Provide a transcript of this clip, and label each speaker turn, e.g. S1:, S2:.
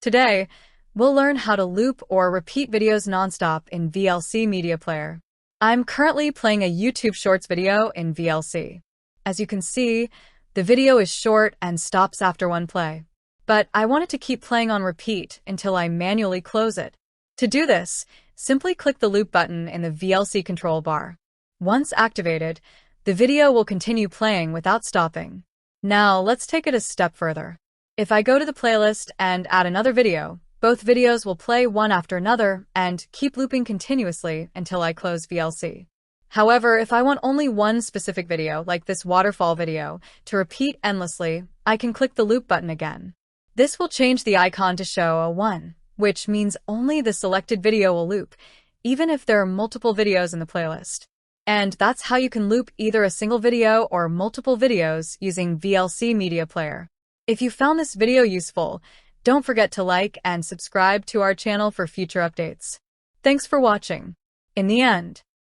S1: Today, we'll learn how to loop or repeat videos nonstop in VLC Media Player. I'm currently playing a YouTube Shorts video in VLC. As you can see, the video is short and stops after one play. But I want it to keep playing on repeat until I manually close it. To do this, simply click the loop button in the VLC control bar. Once activated, the video will continue playing without stopping. Now, let's take it a step further. If I go to the playlist and add another video, both videos will play one after another and keep looping continuously until I close VLC. However, if I want only one specific video, like this waterfall video, to repeat endlessly, I can click the loop button again. This will change the icon to show a 1, which means only the selected video will loop, even if there are multiple videos in the playlist. And that's how you can loop either a single video or multiple videos using VLC Media Player. If you found this video useful, don't forget to like and subscribe to our channel for future updates. Thanks for watching. In the end,